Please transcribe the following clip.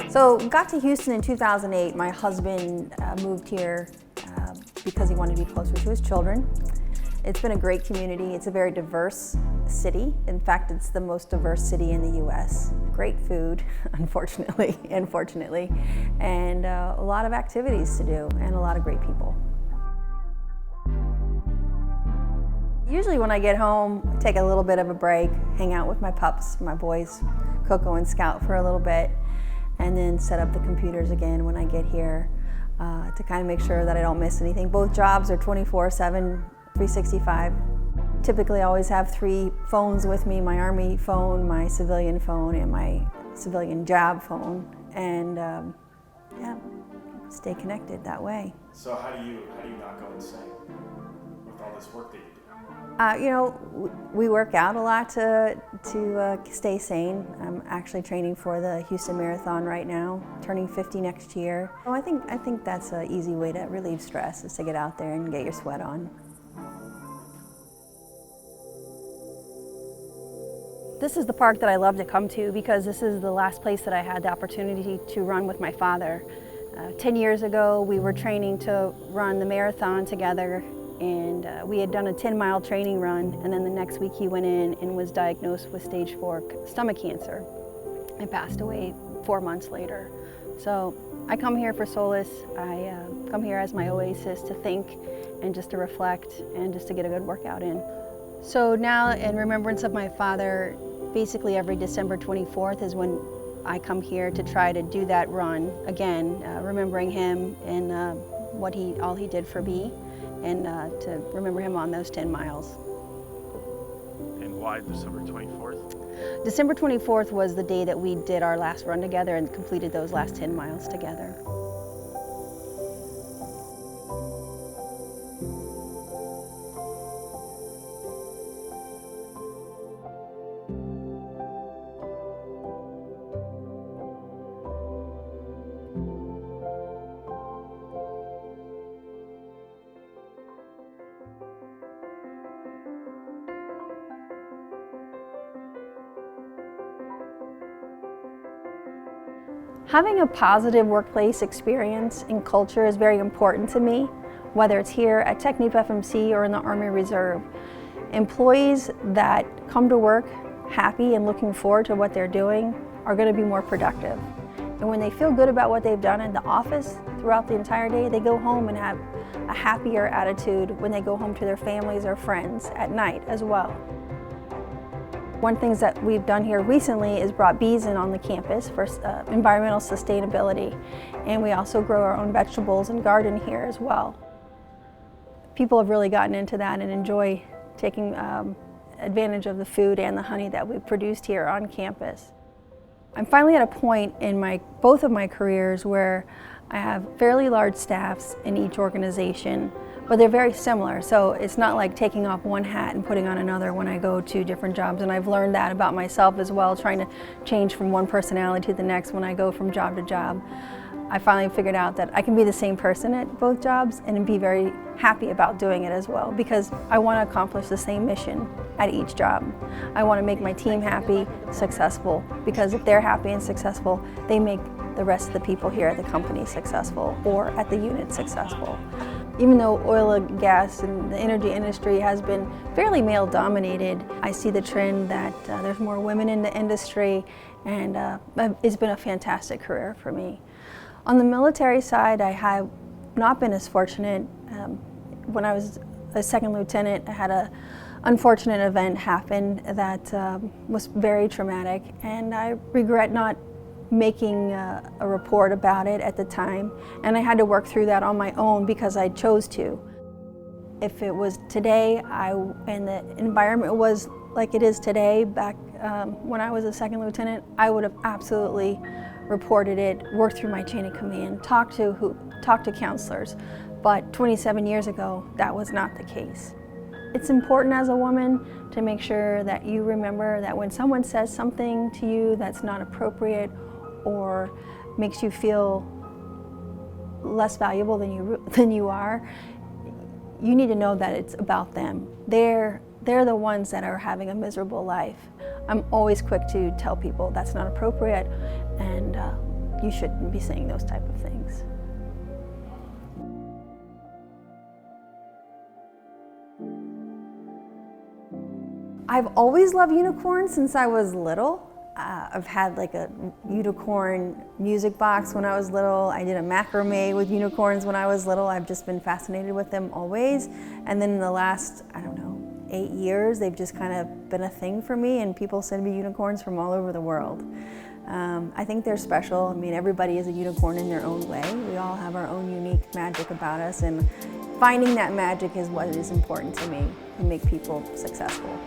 So got to Houston in 2008. My husband moved here because he wanted to be closer to his children. It's been a great community. It's a very diverse city. In fact, it's the most diverse city in the U.S. Great food, unfortunately, and fortunately, and a lot of activities to do and a lot of great people. Usually when I get home, I take a little bit of a break, hang out with my pups, my boys, Coco and Scout for a little bit, and then set up the computers again when I get here to kind of make sure that I don't miss anything. Both jobs are 24/7, 365. Typically I always have 3 phones with me, my Army phone, my civilian phone, and my civilian job phone, and yeah, stay connected that way. So how do you not go insane with all this work that you do? You know, we work out a lot to stay sane. I'm actually training for the Houston Marathon right now, turning 50 next year. Oh, I think that's an easy way to relieve stress, is to get out there and get your sweat on. This is the park that I love to come to because this is the last place that I had the opportunity to run with my father. 10 years ago, we were training to run the marathon together, and we had done a 10-mile training run, and then the next week he went in and was diagnosed with stage 4 stomach cancer and passed away 4 months later. So I come here for solace. I come here as my oasis to think and just to reflect and just to get a good workout in. So now, in remembrance of my father, basically every December 24th is when I come here to try to do that run again, remembering him and all he did for me, and to remember him on those 10 miles. And why December 24th? December 24th was the day that we did our last run together and completed those last 10 miles together. Having a positive workplace experience and culture is very important to me, whether it's here at Technip FMC or in the Army Reserve. Employees that come to work happy and looking forward to what they're doing are going to be more productive. And when they feel good about what they've done in the office throughout the entire day, they go home and have a happier attitude when they go home to their families or friends at night as well. One of the things that we've done here recently is brought bees in on the campus for environmental sustainability, and we also grow our own vegetables and garden here as well. People have really gotten into that and enjoy taking advantage of the food and the honey that we've produced here on campus. I'm finally at a point in both of my careers where I have fairly large staffs in each organization, but they're very similar, so it's not like taking off one hat and putting on another when I go to different jobs, and I've learned that about myself as well, trying to change from one personality to the next when I go from job to job. I finally figured out that I can be the same person at both jobs and be very happy about doing it as well, because I want to accomplish the same mission at each job. I want to make my team happy, successful, because if they're happy and successful, they make the rest of the people here at the company successful or at the unit successful. Even though oil and gas and the energy industry has been fairly male-dominated, I see the trend that there's more women in the industry, and it's been a fantastic career for me. On the military side, I have not been as fortunate. When I was a second lieutenant, I had an unfortunate event happen that was very traumatic, and I regret not making a report about it at the time, and I had to work through that on my own because I chose to. If it was today, and the environment was like it is today, back when I was a second lieutenant, I would have absolutely reported it, worked through my chain of command, talked to counselors. But 27 years ago, that was not the case. It's important as a woman to make sure that you remember that when someone says something to you that's not appropriate or makes you feel less valuable than you are, you need to know that it's about them. They're the ones that are having a miserable life. I'm always quick to tell people that's not appropriate, and you shouldn't be saying those type of things. I've always loved unicorns since I was little. I've had like a unicorn music box when I was little. I did a macrame with unicorns when I was little. I've just been fascinated with them always. And then in the last, I don't know, 8 years, they've just kind of been a thing for me, and people send me unicorns from all over the world. I think they're special. I mean, everybody is a unicorn in their own way. We all have our own unique magic about us, and finding that magic is what is important to me to make people successful.